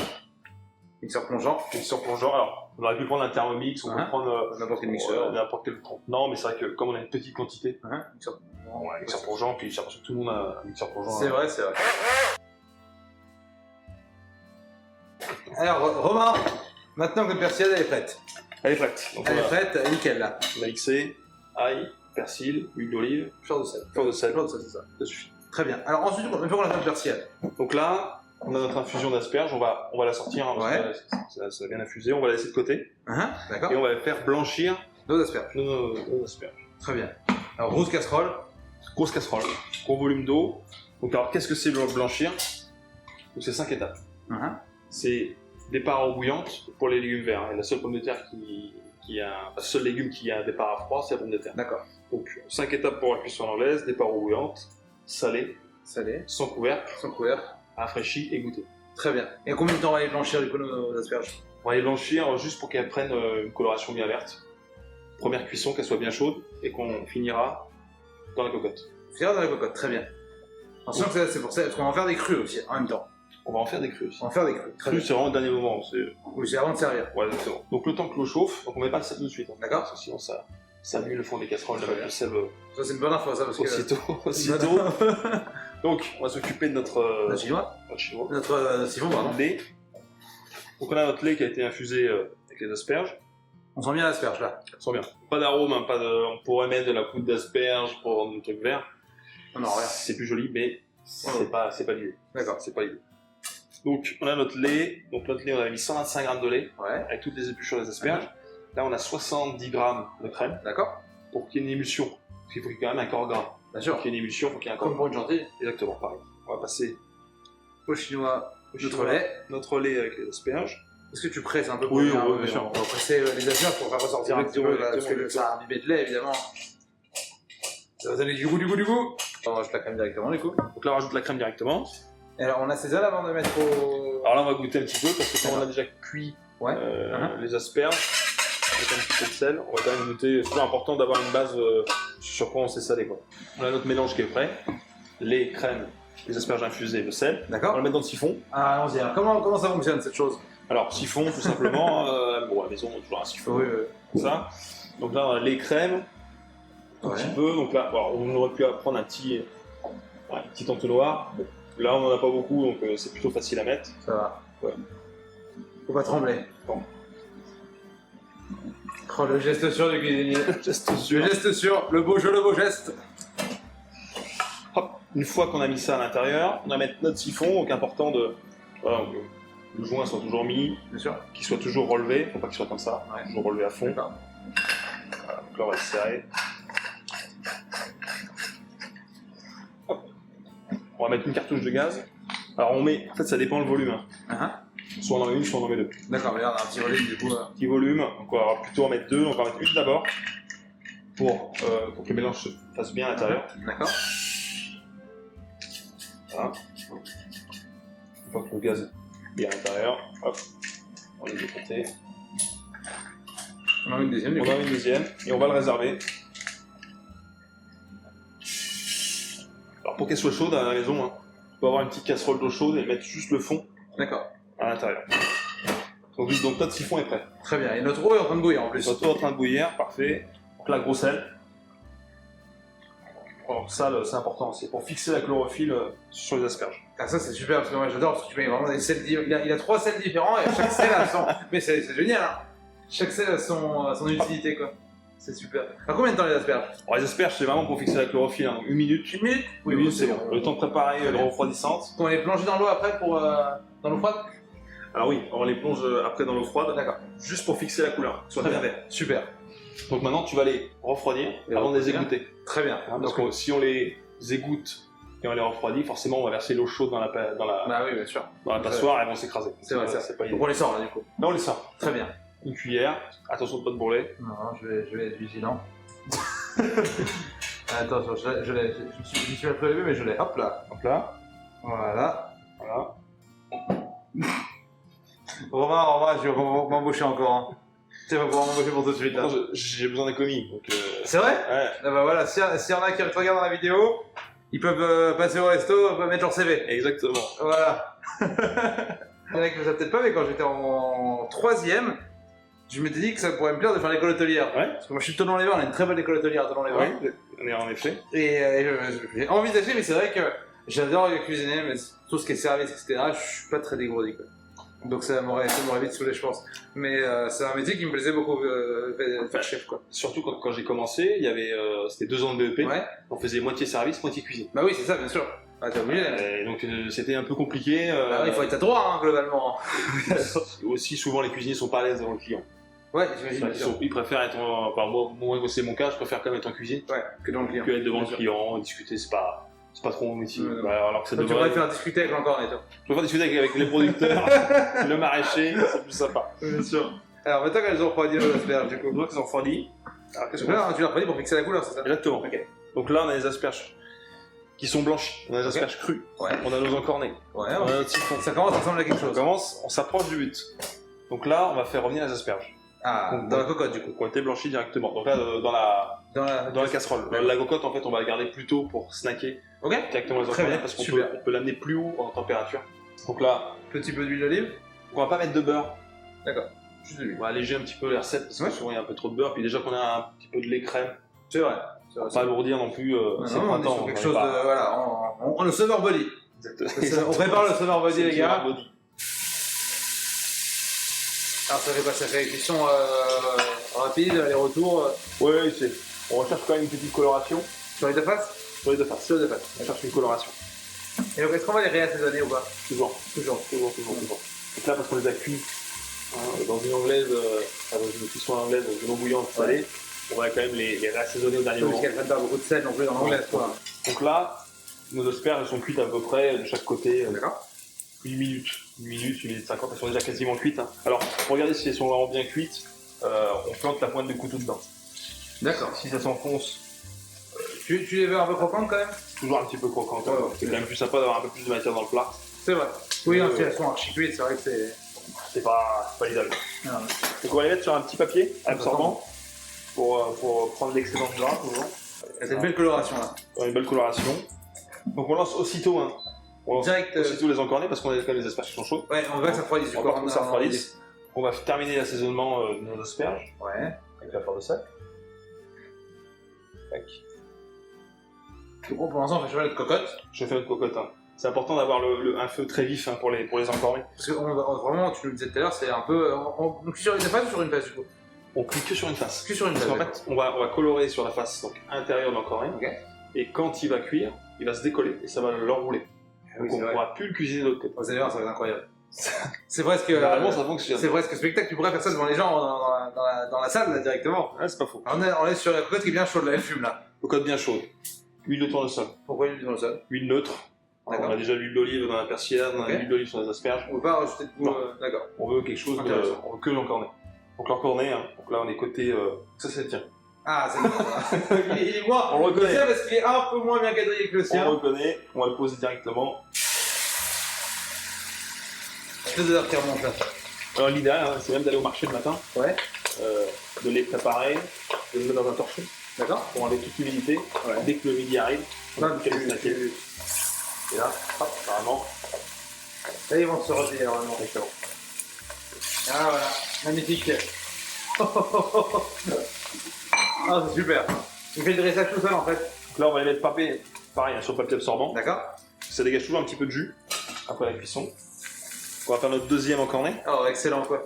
A: Mixeur plongeant.
B: Alors, on aurait pu prendre un Thermomix, on peut prendre
A: n'importe quel mixeur.
B: N'importe quel contenant, mais c'est vrai que comme on a une petite quantité,
A: Mixeur plongeant.
B: Ouais, mixeur plongeant, puis j'ai l'impression que tout le monde a un mixeur plongeant.
A: C'est vrai. Alors, Romain, maintenant que notre persillade elle est prête.
B: Elle est prête. Donc
A: Elle est prête, nickel là.
B: On a mixé, ail, persil, huile d'olive,
A: Fleur de sel.
B: c'est
A: ça.
B: Ça suffit.
A: Très bien. Alors ensuite, une fois qu'on a fait notre persillade.
B: Donc là, on a notre infusion d'asperges, on va la sortir, hein, parce que ça a bien infusé, on va la laisser de côté,
A: D'accord.
B: et on va faire blanchir
A: Nos asperges.
B: nos asperges.
A: Très bien. Alors, grosse casserole.
B: Grosse casserole, gros volume d'eau. Donc alors, qu'est-ce que c'est blanchir? Donc c'est 5 étapes. C'est départ à eau bouillante pour les légumes verts. Et la seule pomme de terre le seul légume qui a un départ à froid, c'est la pomme de terre.
A: D'accord.
B: Donc 5 étapes pour la cuisson anglaise, départ à eau bouillante, salé, sans couvercle, rafraîchi et goûté.
A: Très bien. Et combien de temps on va les blanchir du coup nos asperges?
B: On va les blanchir juste pour qu'elles prennent une coloration bien verte. Première cuisson, qu'elle soit bien chaude et qu'on finira dans la cocotte.
A: Finira dans la cocotte, très bien. Attention que c'est pour ça, parce qu'on va en faire des crus aussi en même temps.
B: On va en faire des crus aussi.
A: On va en faire des crus.
B: Crus, c'est vraiment le dernier moment.
A: Oui, c'est avant de servir.
B: Ouais, exactement. Donc le temps que l'eau chauffe, donc on met pas le sel tout de suite.
A: D'accord.
B: Parce que sinon ça Ça annule le fond des casseroles,
A: Très
B: la
A: bien.
B: le sel
A: Ça, c'est une bonne info, ça, parce que.
B: aussitôt. Donc, on va s'occuper de notre
A: Notre chinois.
B: chinois.
A: Notre siphon, pardon.
B: Lait. Donc, on a notre lait qui a été infusé avec les asperges.
A: On sent bien l'asperge là.
B: Ça sent bien. Pas d'arôme, hein, on pourrait mettre de la poudre d'asperges pour rendre le truc vert.
A: Non, rien.
B: C'est plus joli, mais c'est pas l'idée.
A: D'accord.
B: C'est pas l'idée. Donc, on a notre lait. Donc, notre lait, on a mis 125 grammes de lait
A: Ouais.
B: avec toutes les épluchures des asperges. Là, on a 70 grammes de crème
A: D'accord.
B: pour qu'il y ait une émulsion. Parce qu'il faut qu'il y ait quand même un corps gras.
A: Bien sûr.
B: Pour qu'il y ait une émulsion, il faut qu'il y ait un corps
A: Comme pour une gentille.
B: Exactement, pareil. On va passer
A: Au chinois,
B: au
A: notre
B: chinois,
A: lait.
B: notre lait avec les asperges.
A: Est-ce que tu presses un peu
B: Oui,
A: pour
B: oui,
A: bien
B: bien sûr.
A: On va presser les asperges pour faire ressortir un petit peu, là, parce que ça a imbibé de lait, évidemment. Ça va donner du goût. On rajoute la crème directement, du coup.
B: Donc là, on rajoute la crème directement.
A: Et alors, on assaisonne avant de mettre au.
B: Alors là, on va goûter un petit peu parce que quand on a déjà cuit
A: Ouais.
B: les asperges, avec un petit peu de sel, on va quand même goûter. C'est toujours important d'avoir une base sur quoi on sait saler, quoi. On a notre mélange qui est prêt. Lait, crème, les asperges infusées, le sel. On va
A: D'accord.
B: le mettre dans le siphon.
A: Ah, allons-y. Alors, comment ça fonctionne cette chose?
B: Alors, siphon, tout simplement. Bon, à la maison, on a toujours un siphon.
A: Oui.
B: Comme ça. Donc là, on a lait, crème, un petit peu. Donc là, bon, on aurait pu prendre un petit entonnoir. Bon, là, on n'en a pas beaucoup, donc c'est plutôt facile à mettre.
A: Ça va.
B: Ouais.
A: Faut pas trembler.
B: Bon.
A: Oh, le geste sûr du cuisinier.
B: Geste
A: Le
B: sûr.
A: geste sûr, le beau jeu, le beau geste.
B: Hop, une fois qu'on a mis ça à l'intérieur, on va mettre notre siphon, donc important de. Voilà, donc, le joint soit toujours mis,
A: Bien sûr.
B: qu'il soit toujours relevé, faut pas qu'il soit comme ça,
A: Ouais.
B: toujours relevé à fond.
A: D'accord.
B: Voilà, donc là on va le serrer. Hop. On va mettre une cartouche de gaz. Alors on met, en fait ça dépend le volume. Hein. Soit on en met une, soit on en met deux.
A: D'accord, regarde, un petit volume du coup.
B: Petit volume, donc on va plutôt en mettre deux, donc on va mettre une d'abord pour que le mélange se fasse bien à l'intérieur.
A: D'accord.
B: Voilà. Une fois que le gaz est bien à l'intérieur, hop, on est de côté.
A: On en met une deuxième du
B: On
A: coup.
B: en met une deuxième et on va le réserver. Alors pour qu'elle soit chaude à la maison, hein, on peut avoir une petite casserole d'eau chaude et mettre juste le fond
A: D'accord.
B: à l'intérieur. Donc notre siphon est prêt.
A: Très bien. Et notre eau est en train de bouillir en plus.
B: Notre eau est en train de bouillir, parfait. Donc là, gros sel. Alors ça, c'est important, c'est pour fixer la chlorophylle sur les asperges.
A: Ah, ça c'est super parce que moi j'adore parce que tu mets vraiment des sels. Il a 3 sels différents et chaque sel a son. Mais c'est génial, hein. Chaque sel a son utilité quoi. C'est super. À combien de temps les asperges?
B: Alors les asperges, c'est vraiment pour fixer la chlorophylle, hein. 1 minute.
A: 1 minute?
B: Oui, oui, c'est bon. Le temps de préparer l'eau refroidissante.
A: On les plonge dans l'eau après pour. Dans l'eau froide?
B: Alors oui, on les plonge après dans l'eau froide,
A: D'accord.
B: juste pour fixer la couleur, soit
A: Très
B: bien
A: bien.
B: vert.
A: Super.
B: Donc maintenant, tu vas les refroidir
A: Les
B: avant de les
A: refroidir.
B: égoutter.
A: Très bien.
B: Hein, parce que si on les égoutte et on les refroidit, forcément, on va verser l'eau chaude dans la
A: Bah oui, bien sûr.
B: passoire et elles vont s'écraser.
A: C'est vrai,
B: c'est pas
A: Donc
B: idéal.
A: on les sort là du coup.
B: Là, on les sort.
A: Très bien.
B: Une cuillère, attention de pas te brûler.
A: Non, je vais être vigilant. Attention, je l'ai. Je me suis mal prélevé, mais je l'ai. Hop là.
B: Hop là,
A: Voilà.
B: voilà.
A: Romain, je vais m'embaucher encore. Hein. Tu vas pouvoir m'embaucher pour tout de suite là.
B: Attends, j'ai besoin d'un commis, donc
A: C'est vrai?
B: ouais,
A: Ah bah voilà, s'il y en a qui te regardent dans la vidéo, ils peuvent passer au resto, ils peuvent mettre leur CV.
B: exactement.
A: Voilà. Il y en a qui ne le savent peut-être pas, mais quand j'étais en 3ème, je m'étais dit que ça pourrait me plaire de faire l'école hôtelière.
B: Ouais.
A: Parce que moi je suis de Thonon-les-Bains, on a une très bonne école hôtelière à Thonon-les-Bains.
B: Oui, on est en effet.
A: Et j'ai envisagé, mais c'est vrai que j'adore cuisiner, mais tout ce qui est service, etc., je suis pas très dégourdi. Quoi. Donc ça m'aurait vite saoulé, je pense. Mais c'est un métier qui me plaisait beaucoup, faire chef. Quoi.
B: Surtout quand j'ai commencé, il y avait, c'était 2 ans de BEP,
A: Ouais.
B: on faisait moitié service, moitié cuisine.
A: Bah oui, c'est ça, bien sûr. Ah, t'es obligé.
B: Et donc c'était un peu compliqué.
A: Bah, il faut être à droit, hein, globalement.
B: Aussi souvent les cuisiniers sont pas à l'aise devant le client.
A: Ouais, j'imagine. bien sûr.
B: Ils préfèrent être enfin, moi c'est mon cas, je préfère quand même être en cuisine
A: Ouais, que dans le client.
B: que être devant
A: Bien
B: le
A: sûr.
B: client, discuter, c'est pas trop mon métier.
A: Ouais, non.
B: Bah, alors que ça
A: Toi, tu
B: devrait.
A: pourrais faire discuter avec l'encornet, toi.
B: Je préfère discuter avec les producteurs, le maraîcher, c'est plus sympa.
A: Bien sûr. Alors maintenant qu'elles ont refroidi les asperges, du coup.
B: Donc ils ont refroidi. Alors qu'est-ce
A: Donc
B: qu'on
A: là, tu l'as refroidi pour fixer la couleur, c'est ça?
B: Exactement.
A: Ok.
B: Donc là on a les asperges qui sont blanchies, on a les
A: Ok.
B: asperges crues,
A: Ouais.
B: on a nos encornés,
A: Ouais,
B: on a notre siphon.
A: ça commence à ressembler à quelque
B: On
A: chose.
B: commence, on s'approche du but. Donc là on va faire revenir les asperges.
A: Ah, dans la cocotte, du coup.
B: Qui ont été blanchies directement. Donc là
A: Dans la...
B: casserole. La cocotte en fait on va la garder plus tôt pour snacker
A: Ok.
B: directement les
A: Très
B: encornés
A: bien,
B: parce qu'on
A: super.
B: peut l'amener plus haut en température. Donc là,
A: Petit peu d'huile d'olive.
B: on va pas mettre de beurre.
A: D'accord. Juste de l'huile.
B: On va alléger un petit peu les recettes parce que souvent il y a un peu trop de beurre. Puis déjà qu'on a un petit peu de lait crème,
A: C'est vrai.
B: pas alourdir non plus. C'est
A: Non, on est
B: printemps.
A: sur quelque
B: on
A: chose
B: est pas-
A: de. Voilà, on le summer body.
B: Exactement.
A: On prépare le summer body,
B: C'est
A: les gars.
B: le body.
A: Alors, ça fait quoi? Ça fait cuisson rapide, aller-retour
B: Ouais, on recherche quand même une petite coloration
A: sur les deux faces?
B: sur les deux faces.
A: Sur les deux faces.
B: On cherche une coloration.
A: Et donc, est-ce qu'on va les réassaisonner ou pas?
B: Toujours. Donc là, parce qu'on les a cuits dans une anglaise, dans une cuisson anglaise, dans une eau bouillante salée, on va quand même les réassaisonner au dernier
A: Parce
B: moment.
A: qu'elles prennent pas beaucoup de sel non plus dans l'anglaise, quoi.
B: Donc là, nos asperges sont cuites à peu près de chaque côté.
A: D'accord.
B: 1 minute, 1 minute 50, elles sont déjà quasiment cuites. Hein. Alors, pour regarder si elles sont vraiment bien cuites, on plante la pointe de couteau dedans.
A: D'accord.
B: Si ça s'enfonce,
A: Tu les veux un peu croquantes quand même?
B: toujours un petit peu croquant.
A: Ouais,
B: C'est quand même plus sympa d'avoir un peu plus de matière dans le plat.
A: C'est vrai. Oui, si elles sont archi cuites, c'est vrai que c'est.
B: C'est pas l'idéal.
A: Non.
B: Donc on va les mettre sur un petit papier absorbant pour prendre l'excédent de gras.
A: C'est une belle coloration là.
B: Dans une belle coloration. Donc on lance aussitôt, hein. On lance
A: Direct.
B: aussitôt les encornés parce qu'on a quand même les asperges qui sont chaudes.
A: Ouais, on veut que ça refroidisse du
B: On
A: coup.
B: va que ça refroidisse. On va terminer l'assaisonnement de nos asperges
A: Ouais.
B: avec la fleur de sel. Tac.
A: Du coup, pour l'instant, on fait chauffer notre cocotte.
B: Je fais notre cocotte. Hein. C'est important d'avoir un feu très vif hein, pour les encorner.
A: Parce que vraiment, tu le disais tout à l'heure, c'est un peu. On cuit sur une face ou sur une face du coup?
B: On cuit que sur une face.
A: Que sur une
B: Parce
A: face.
B: qu'en fait, on va colorer sur la face donc intérieure de l'encorné.
A: Ok.
B: Et quand il va cuire, il va se décoller et ça va l'enrouler.
A: Oui,
B: Donc on ne pourra plus le cuisiner de l'autre côté.
A: Vous allez voir, ça va être incroyable. C'est presque.
B: Généralement, ça fonctionne.
A: C'est presque spectacle, tu pourrais faire ça devant les gens dans la salle là, directement.
B: Ah, c'est pas faux.
A: Alors, on est sur la cocotte qui est bien chaude là, elle fume là.
B: Cocotte bien chaude. Huile de tournesol.
A: Pourquoi l'huile dans le sol?
B: Huile neutre.
A: D'accord.
B: On a déjà l'huile d'olive dans la persillade, on a
A: Ok.
B: l'huile d'olive sur les asperges.
A: On veut pas rajouter de goût.
B: Non.
A: D'accord.
B: On veut quelque chose de.
A: Intéressant.
B: On veut que l'encorné. Donc l'encorné, hein. Donc là on est côté. Ça c'est le tien.
A: Ah, c'est bon. il est moins.
B: On le reconnaît.
A: C'est parce qu'il est un peu moins bien quadrillé que le
B: On
A: sien.
B: le reconnaît, on va le poser directement.
A: Je fais des affaires mon là.
B: Alors l'idéal, hein, c'est même d'aller au marché le matin,
A: Ouais.
B: de les préparer, de le mettre dans un torchon
A: D'accord.
B: pour enlever toute l'humidité.
A: Ouais.
B: Dès que le midi arrive, on a
A: Non,
B: plus qu'à les snacker. Et là, hop, apparemment,
A: Là, ils vont se replier normalement.
B: excellent.
A: Ah voilà, magnifique. Ah, c'est super. Il fait le dressage tout seul en fait.
B: Donc là, on va les mettre pareil hein, sur le papier absorbant.
A: D'accord.
B: Ça dégage toujours un petit peu de jus après la cuisson. On va faire notre deuxième encorné.
A: Oh, excellent quoi.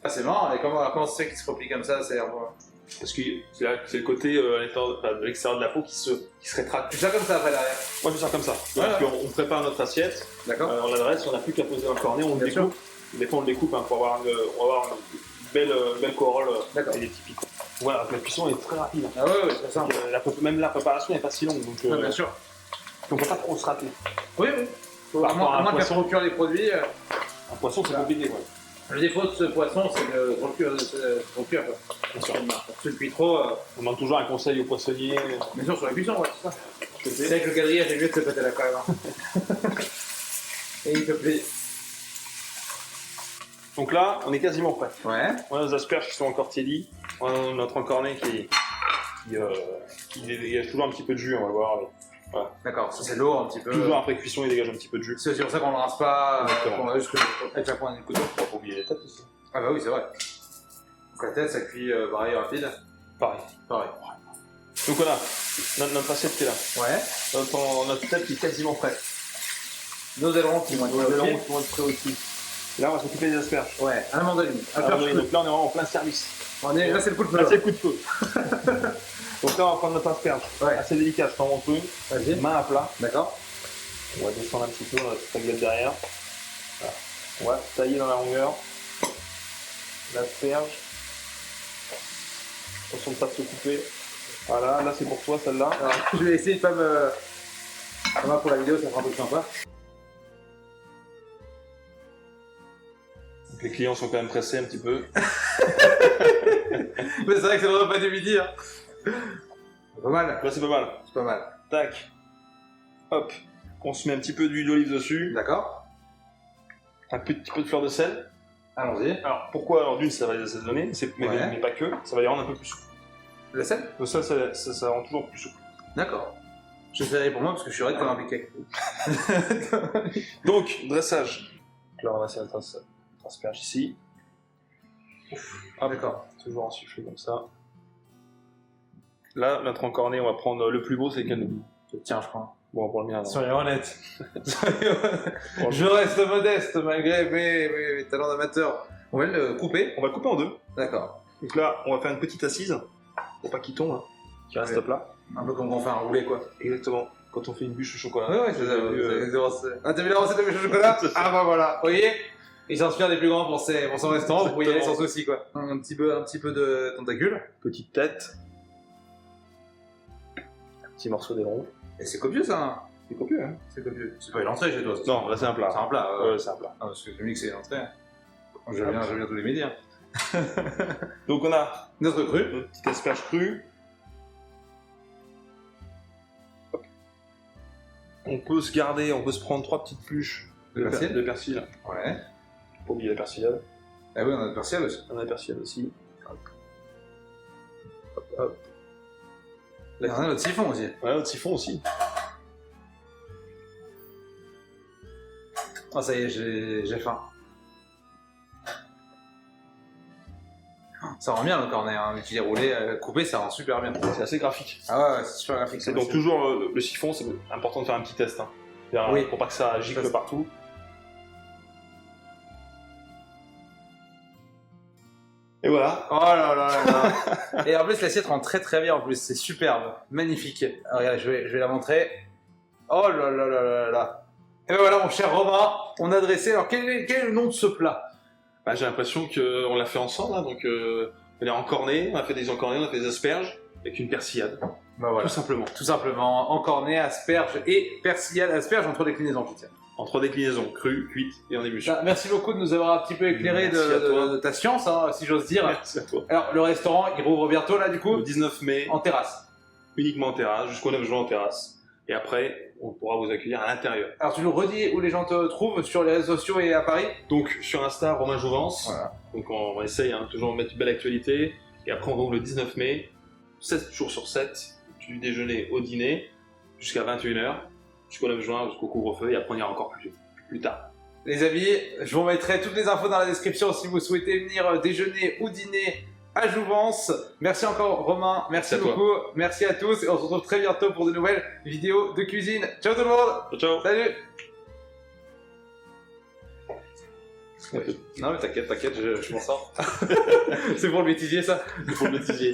A: Ah, c'est marrant, et comment ça se fait qu'il se replie comme ça? C'est
B: Parce que c'est le côté de l'extérieur de la peau qui se rétracte.
A: Tu fais ça comme ça après derrière.
B: Moi je vais faire comme ça.
A: Ouais,
B: Donc on prépare notre assiette,
A: D'accord.
B: on l'adresse, on n'a plus qu'à poser un cornet, on le
A: Bien sûr.
B: découpe. Des fois on le découpe hein, pour avoir une belle corolle
A: D'accord.
B: et des petits pics. Voilà, la cuisson est très rapide.
A: Ah ouais, ouais, c'est ça.
B: Même la préparation n'est pas si longue, donc
A: Ah, bien sûr.
B: on ne peut pas trop se rater.
A: Oui, oui.
B: Par
A: À
B: rapport à un
A: moins de faire
B: poisson.
A: trop cuire les produits.
B: Un poisson c'est compliqué. Ouais.
A: Le défaut de ce poisson, c'est de trop cuire. Trop cuire quoi.
B: Bien sûr.
A: Si tu le cuis trop,
B: On demande toujours un conseil aux poissonniers.
A: bien sûr, sur la cuisson, ouais, c'est ça.
B: Je
A: C'est
B: sais.
A: vrai que le quadrillage est mieux de se péter la crème. Hein. Et il te plaît.
B: Donc là, on est quasiment prêt.
A: Ouais.
B: On a nos asperges qui sont encore tiédies. On a notre encorné qui dégage toujours un petit peu de jus, on va voir.
A: D'accord, ça c'est lourd un petit peu.
B: Toujours après cuisson, il dégage un petit peu de jus.
A: C'est aussi pour ça qu'on le rince pas,
B: Exactement.
A: qu'on a juste avec la pointe du couteau.
B: Faut pas oublier les têtes aussi.
A: Ah bah oui, c'est vrai. Donc la tête, ça cuit pareil rapide.
B: Pareil.
A: Pareil.
B: Donc voilà, notre assiette qui est là.
A: Ouais.
B: Notre tête qui est quasiment prête.
A: Nos ailerons qui vont être
B: Nos
A: prêts
B: ailerons
A: aussi.
B: qui vont être prêts aussi. Et là, on va s'occuper des asperges.
A: Ouais, à la mandoline. À
B: Alors,
A: faire
B: donc là, on est vraiment en plein service.
A: là, c'est le coup de feu.
B: Là, c'est le coup de feu. Donc là, on va prendre notre asperge.
A: Ouais.
B: Assez délicat, je t'en montre une.
A: Vas-y.
B: Main à plat.
A: D'accord.
B: On va descendre un petit peu, on a cette tablette derrière. Voilà. On va tailler dans la longueur. L'asperge. Attention de ne pas se couper. Voilà, là c'est pour toi celle-là.
A: Alors, je vais essayer de pas me. Ça va pour la vidéo, ça fera un peu plus sympa.
B: Donc, les clients sont quand même pressés un petit peu.
A: Mais c'est vrai que c'est le repas du midi. Hein. Pas mal.
B: Là c'est pas mal.
A: C'est pas mal.
B: Tac. Hop. On se met un petit peu d'huile d'olive dessus.
A: D'accord.
B: Un petit peu de fleur de sel.
A: Allons-y.
B: Alors pourquoi? Alors d'une, ça va les assaisonner, mais,
A: Ouais.
B: mais pas que. Ça va les rendre un peu plus souples.
A: Le sel?
B: Le sel, ça rend toujours plus souple.
A: D'accord. Je ferai pour moi parce que je suis raide comme un piquet.
B: Donc, dressage. Donc là, on va essayer notre asperge ici. Hop,
A: D'accord.
B: toujours insuffler comme ça. Là, notre encorné, on va prendre le plus beau, c'est lequel?
A: Tiens, je crois.
B: Bon, pour le mien, non.
A: Soyez honnête. Je reste modeste malgré mes talents d'amateur. On va le couper.
B: On va le couper en deux.
A: D'accord.
B: Donc là, on va faire une petite assise, pour pas qu'il tombe, hein, qu'il reste
A: Ouais.
B: plat.
A: Un peu comme quand on fait un roulé, quoi.
B: Exactement. Quand on fait une bûche au chocolat.
A: Ouais, c'est ça. Ah, t'as vu la recette de bûche au chocolat? Ah bah voilà. Vous voyez, il s'inspire des plus grands pour son restaurant. Vous pouvez y aller sans souci, quoi. Un petit peu de tentacule.
B: Petite tête. Un petit morceau d'aileron.
A: Et c'est copieux, ça. Hein.
B: C'est copieux, hein?
A: C'est copieux. C'est pas une entrée chez toi. ça.
B: Non, là c'est un plat.
A: C'est un plat.
B: Ouais, c'est un plat.
A: Ah, parce que tu me dis que c'est une entrée. Je viens tous les midis. Hein.
B: Donc on a
A: Notre cru.
B: notre petite asperge crue. Hop. On peut se garder, on peut se prendre 3 petites pluches
A: De persil.
B: de persil.
A: Ouais.
B: Faut oublier la persillade.
A: Ah oui, on a le persil aussi.
B: On a la persillade aussi. Hop. Hop, hop.
A: Là, on a notre siphon aussi.
B: Ouais, notre siphon aussi.
A: Oh, ça y est, j'ai faim. Ça rend bien le cornet, hein. Tu dis rouler, couper, ça rend super bien.
B: C'est assez graphique.
A: Ah ouais, c'est super graphique.
B: C'est donc toujours le siphon, c'est important de faire un petit test. Hein.
A: Oui.
B: Pour pas que ça gicle
A: Ça,
B: partout. Et voilà.
A: Oh là là là là. Et en plus, l'assiette rend très très bien en plus, c'est superbe, magnifique. Alors, regarde, je vais la montrer. Oh là là là là là. Et ben voilà, mon cher Romain, on a dressé. Alors, quel est le nom de ce plat?
B: Bah, j'ai l'impression qu'on l'a fait ensemble. Hein, donc, on est encorné, on a fait des encornés, on a fait des asperges avec une persillade.
A: Bah voilà.
B: Tout simplement.
A: Tout simplement, encorné, asperge et persillade. Asperge en 3 déclinaisons, je tiens.
B: En 3 déclinaisons, crue, cuite et en ébullition.
A: Ah, merci beaucoup de nous avoir un petit peu éclairé
B: Merci à toi.
A: de ta science, hein, si j'ose dire.
B: Merci à toi.
A: Alors, le restaurant, il rouvre bientôt là, du coup,
B: Le 19 mai,
A: en terrasse.
B: uniquement en terrasse, jusqu'au 9 juin en terrasse. Et après, on pourra vous accueillir à l'intérieur.
A: Alors, tu nous redis où les gens te trouvent sur les réseaux sociaux et à Paris?
B: Donc, sur Insta, Romain Jouvence.
A: Voilà.
B: Donc, on essaye hein, toujours de mettre une belle actualité. Et après, on rouvre le 19 mai, 7 jours sur 7, du déjeuner au dîner, jusqu'à 21h, jusqu'au 9 juin, jusqu'au couvre-feu. Et après, on ira encore plus tard.
A: Les amis, je vous mettrai toutes les infos dans la description si vous souhaitez venir déjeuner ou dîner à Jouvence. Merci encore Romain, merci
B: Merci à toi.
A: beaucoup, merci à tous et on se retrouve très bientôt pour de nouvelles vidéos de cuisine. Ciao tout le monde,
B: Ciao, ciao.
A: salut. Non mais t'inquiète, je m'en sors. C'est pour le bêtisier ça.
B: Il faut le bêtisier.